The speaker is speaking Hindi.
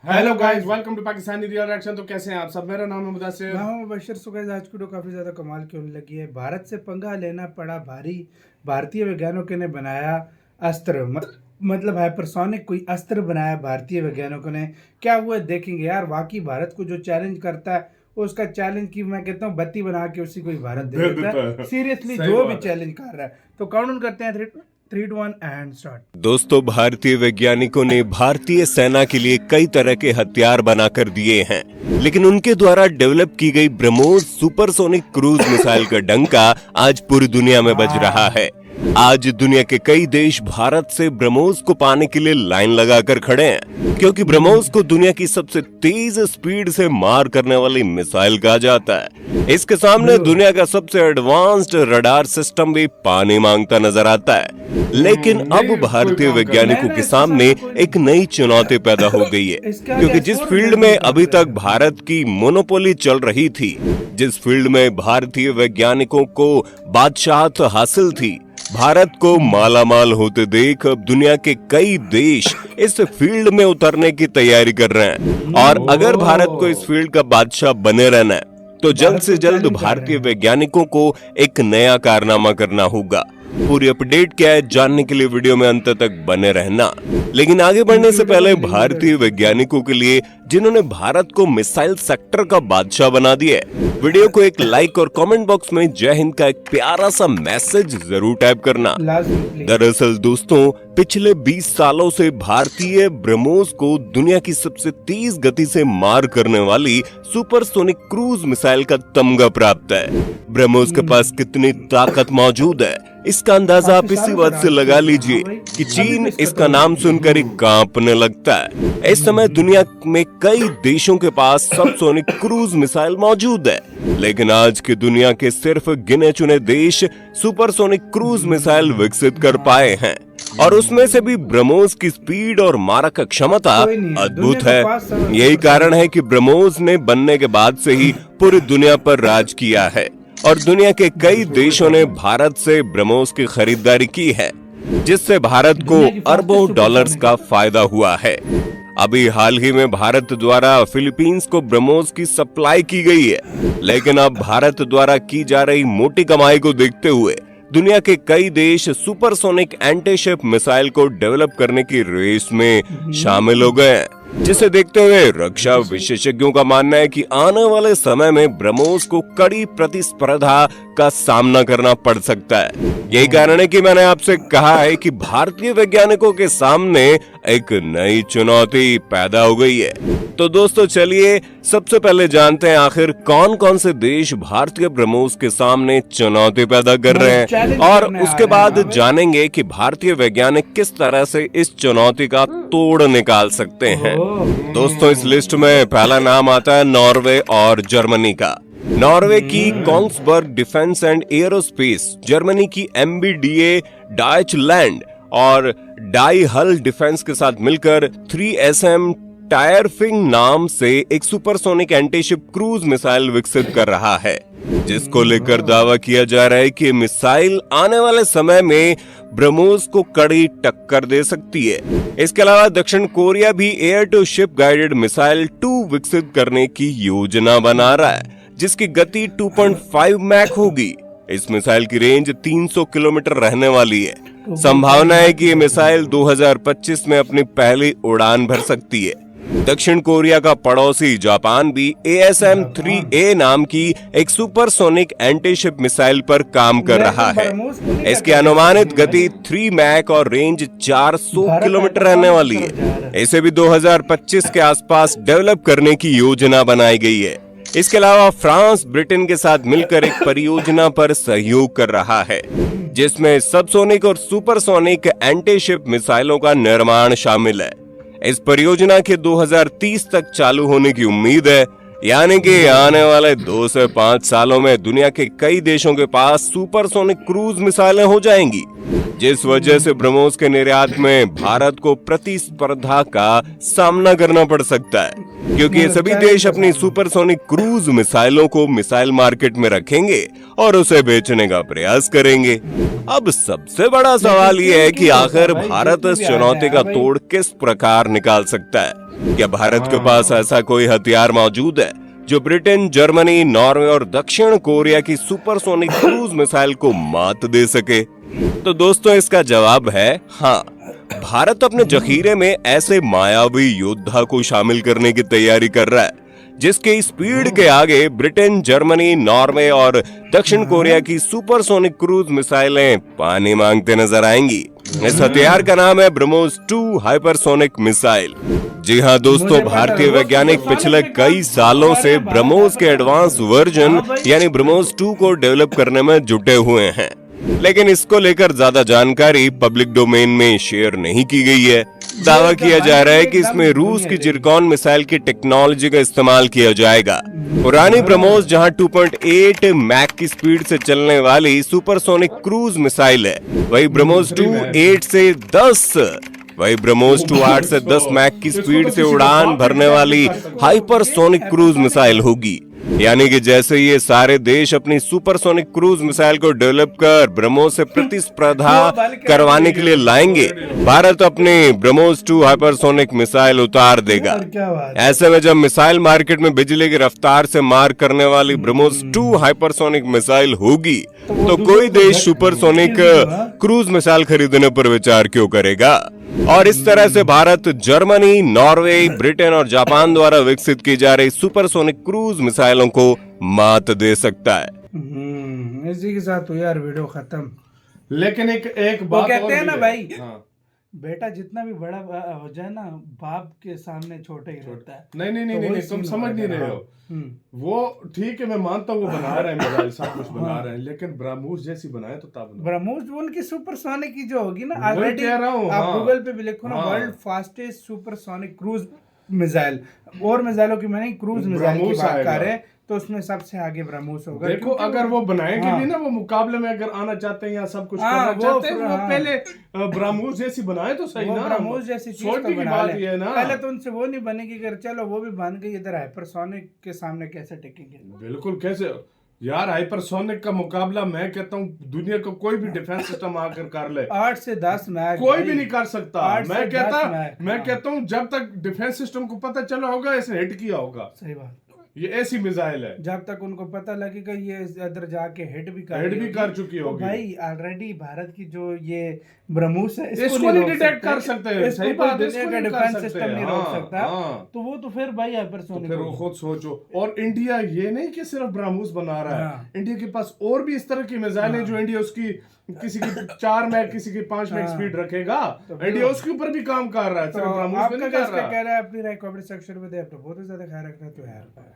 Hello guys, welcome to Pakistani real action. तो कैसे हैं आप सब? मेरा नाम है मुदस्सिर। मैं हूं मुबशर। सो गाइस, आज की वीडियो काफ़ी ज़्यादा कमाल की होने लगी है। भारत से पंगा लेना पड़ा भारी। भारतीय वैज्ञानिकों ने बनाया अस्त्र, मतलब हाइपरसोनिक कोई अस्त्र बनाया भारतीय वैज्ञानिकों ने। क्या हुआ देखेंगे यार। वाकई भारत को जो चैलेंज करता है उसका चैलेंज की मैं कहता हूँ बत्ती बना के उसी को ही भारत दे देता है। सीरियसली जो भी चैलेंज कर रहा है। तो काउंट करते हैं 3, 2, 1 एंड स्टार्ट। दोस्तों, भारतीय वैज्ञानिकों ने भारतीय सेना के लिए कई तरह के हथियार बनाकर दिए हैं, लेकिन उनके द्वारा डेवलप की गई ब्रह्मोस सुपरसोनिक क्रूज मिसाइल का डंका आज पूरी दुनिया में बज रहा है। आज दुनिया के कई देश भारत से ब्रह्मोस को पाने के लिए लाइन लगाकर खड़े हैं, क्योंकि ब्रह्मोस को दुनिया की सबसे तेज स्पीड से मार करने वाली मिसाइल कहा जाता है। इसके सामने दुनिया का सबसे एडवांस्ड रडार सिस्टम भी पानी मांगता नजर आता है। लेकिन अब भारतीय वैज्ञानिकों के सामने एक नई चुनौती पैदा हो गई है, क्योंकि जिस फील्ड में अभी तक भारत की मोनोपोली चल रही थी, जिस फील्ड में भारतीय वैज्ञानिकों को बादशाहत हासिल थी, भारत को मालामाल होते देख अब दुनिया के कई देश इस फील्ड में उतरने की तैयारी कर रहे हैं। और अगर भारत को इस फील्ड का बादशाह बने रहना है तो जल्द से जल्द भारतीय वैज्ञानिकों को एक नया कारनामा करना होगा। पूरी अपडेट क्या है जानने के लिए वीडियो में अंत तक बने रहना। लेकिन आगे बढ़ने से पहले भारतीय वैज्ञानिकों के लिए जिन्होंने भारत को मिसाइल सेक्टर का बादशाह बना दिया है, वीडियो को एक लाइक और कमेंट बॉक्स में जय हिंद का एक प्यारा सा मैसेज जरूर टाइप करना। दरअसल दोस्तों, पिछले 20 सालों से भारतीय ब्रह्मोस को दुनिया की सबसे तेज गति से मार करने वाली सुपरसोनिक क्रूज मिसाइल का तमगा प्राप्त है। ब्रह्मोस के पास कितनी ताकत मौजूद है, इसका अंदाजा आप इसी बात से लगा लीजिए कि चीन इसका नाम सुनकर ही कांपने लगता है। इस समय दुनिया में कई देशों के पास सबसोनिक क्रूज मिसाइल मौजूद है, लेकिन आज की दुनिया के सिर्फ गिने चुने देश सुपरसोनिक क्रूज मिसाइल विकसित कर पाए हैं, और उसमें से भी ब्रह्मोस की स्पीड और मारक क्षमता अद्भुत है। यही कारण है कि ब्रह्मोस ने बनने के बाद से ही पूरी दुनिया पर राज किया है, और दुनिया के कई देशों ने भारत से ब्रह्मोस की खरीदारी की है, जिससे भारत को अरबों डॉलर्स का फायदा हुआ है। अभी हाल ही में भारत द्वारा फिलीपींस को ब्रह्मोस की सप्लाई की गई है, लेकिन अब भारत द्वारा की जा रही मोटी कमाई को देखते हुए दुनिया के कई देश सुपरसोनिक एंटीशिप मिसाइल को डेवलप करने की रेस में शामिल हो गए हैं, जिसे देखते हुए रक्षा विशेषज्ञों का मानना है कि आने वाले समय में ब्रह्मोस को कड़ी प्रतिस्पर्धा का सामना करना पड़ सकता है। यही कारण है कि मैंने आपसे कहा है कि भारतीय वैज्ञानिकों के सामने एक नई चुनौती पैदा हो गई है। तो दोस्तों, चलिए सबसे पहले जानते हैं आखिर कौन कौन से देश भारतीय ब्रह्मोस के सामने चुनौती पैदा कर रहे हैं, और उसके बाद जानेंगे कि भारतीय वैज्ञानिक किस तरह से इस चुनौती का तोड़ निकाल सकते हैं। दोस्तों, इस लिस्ट में पहला नाम आता है नॉर्वे और जर्मनी का। नॉर्वे की Kongsberg defence and aerospace, Germany की MBDA डाइचलैंड और डाई हल डिफेंस के साथ मिलकर 3SM टायरफिंग नाम से एक सुपरसोनिक एंटीशिप क्रूज मिसाइल विकसित कर रहा है, जिसको लेकर दावा किया जा रहा है कि मिसाइल आने वाले समय में ब्रह्मोस को कड़ी टक्कर दे सकती है। इसके अलावा दक्षिण कोरिया भी air to ship guided missile 2 विकसित करने की योजना बना रहा है, जिसकी गति 2.5 मैक होगी। इस मिसाइल की रेंज 300 किलोमीटर रहने वाली है। संभावना है कि ये मिसाइल 2025 में अपनी पहली उड़ान भर सकती है। दक्षिण कोरिया का पड़ोसी जापान भी ASM-3A नाम की एक सुपरसोनिक एंटीशिप मिसाइल पर काम कर रहा है। इसकी अनुमानित गति 3 मैक और रेंज 400 किलोमीटर रहने वाली है। इसे भी 2025 के आसपास डेवलप करने की योजना बनाई गई है। इसके अलावा फ्रांस ब्रिटेन के साथ मिलकर एक परियोजना पर सहयोग कर रहा है, जिसमें सबसोनिक और सुपरसोनिक एंटीशिप मिसाइलों का निर्माण शामिल है। इस परियोजना के 2030 तक चालू होने की उम्मीद है, यानी कि आने वाले 2 से 5 सालों में दुनिया के कई देशों के पास सुपरसोनिक क्रूज मिसाइलें हो जाएंगी, जिस वजह से ब्रह्मोस के निर्यात में भारत को प्रतिस्पर्धा का सामना करना पड़ सकता है, क्योंकि ये सभी देश अपनी सुपरसोनिक क्रूज मिसाइलों को मिसाइल मार्केट में रखेंगे और उसे बेचने का प्रयास करेंगे। अब सबसे बड़ा सवाल ये है कि आखिर भारत इस चुनौती का तोड़ किस प्रकार निकाल सकता है। क्या भारत के पास ऐसा कोई हथियार मौजूद है जो ब्रिटेन, जर्मनी, नॉर्वे और दक्षिण कोरिया की सुपरसोनिक क्रूज मिसाइल को मात दे सके? तो दोस्तों इसका जवाब है हाँ। भारत अपने जखीरे में ऐसे मायावी योद्धा को शामिल करने की तैयारी कर रहा है जिसके स्पीड के आगे ब्रिटेन, जर्मनी, नॉर्वे और दक्षिण कोरिया की सुपरसोनिक क्रूज मिसाइलें पानी मांगते नजर आएंगी। इस हथियार का नाम है ब्रह्मोस 2 हाइपरसोनिक मिसाइल। जी हाँ दोस्तों, भारतीय वैज्ञानिक पिछले कई सालों से ब्रह्मोस के एडवांस वर्जन यानी ब्रह्मोस 2 को डेवलप करने में जुटे हुए हैं, लेकिन इसको लेकर ज्यादा जानकारी पब्लिक डोमेन में शेयर नहीं की गई है। दावा किया जा रहा है कि इसमें रूस की जिरकॉन मिसाइल की टेक्नोलॉजी का इस्तेमाल किया जाएगा। पुरानी ब्रह्मोस जहां 2.8 मैक की स्पीड से चलने वाली सुपरसोनिक क्रूज मिसाइल है, वही ब्रह्मोस 2 8 से 10 मैक की स्पीड से उड़ान भरने वाली हाइपरसोनिक क्रूज मिसाइल होगी। यानी कि जैसे ये सारे देश अपनी सुपरसोनिक क्रूज मिसाइल को डेवलप कर ब्रह्मोस से प्रतिस्पर्धा करवाने के लिए लाएंगे, भारत अपनी ब्रह्मोस 2 हाइपरसोनिक मिसाइल उतार देगा। ऐसे में जब मिसाइल मार्केट में बिजली की रफ्तार से मार करने वाली ब्रह्मोस 2 हाइपरसोनिक मिसाइल होगी तो कोई देश सुपरसोनिक क्रूज मिसाइल खरीदने पर विचार क्यों करेगा? और इस तरह से भारत जर्मनी, नॉर्वे, ब्रिटेन और जापान द्वारा विकसित की जा रही सुपरसोनिक क्रूज मिसाइलों को मात दे सकता है। इसी के साथ हुई यार वीडियो खत्म। लेकिन एक बात कहते और हैं भी ना है। भाई, हाँ। बेटा जितना भी बड़ा हो जाए ना, बाप के सामने छोटा ही रहता है। नहीं, तुम समझ नहीं रहे हो। वो ठीक है, मैं मानता हूँ वो बना रहे हैं मिसाइल, सब कुछ बना रहे हैं, लेकिन ब्रह्मोस जैसी बनाए तो तब ब्रह्मोस उनकी सुपरसोनिक की जो होगी ना, वही ऑलरेडी कह रहा हूँ। आप हाँ। गूगल पे भी लिखो ना, हाँ। World fastest supersonic cruise missile, और मिसाइलों की मैंने क्रूज मिसाइल की ब्रह्मोस बात आएगा। कर रहे हैं, तो उसमें सबसे आगे ब्रह्मोस होगा। देखो अगर वो बनाएंगे भी ना, वो मुकाबले में अगर आना चाहते हैं या सब कुछ करना चाहते हैं, वो पहले ब्रह्मोस जैसी बनाए तो सही ना। ब्रह्मोस जैसी चीज सोचने तो की बना बात ये है ना। पहले तो उनसे वो नहीं बनेगी, अगर चलो वो भी बन गई, इधर हाइपरसोनिक के सामने कैसे टिकेंगे? बिल्कुल कैसे यार, हाइपरसोनिक का मुकाबला मैं कहता हूँ दुनिया का कोई भी डिफेंस सिस्टम आकर कर ले, 8 से 10 मैच कोई भी नहीं कर सकता। 8 से 10 मैच। मैं कहता हूँ जब तक डिफेंस सिस्टम को पता चला होगा इसने हिट किया होगा। सही बात, ये ऐसी मिसाइल है, जब तक उनको पता लगेगा ये इधर जाके हिट भी कर चुकी तो होगी। भाई ऑलरेडी भारत की जो ये ब्रह्मोस है, इसको नहीं डिटेक्ट कर सकते हैं। सही बात, दुनिया का डिफेंस सिस्टम नहीं रोक सकता। तो वो तो फिर भाई हाइपरसोनिक, फिर वो खुद सोचो। और इंडिया ये नहीं कि सिर्फ ब्रह्मोस बना रहा है, इंडिया के पास और भी इस तरह की मिसाइल है जो इंडिया उसकी किसी की 4 मैक किसी की 5 मैक स्पीड रखेगा, इंडिया उसके ऊपर भी काम कर रहा है, सिर्फ ब्रह्मोस पे नहीं कर रहा। कह रहा है अपनी राय कमेंट सेक्शन में दे, बहुत ज्यादा ख्याल रखना तो यार।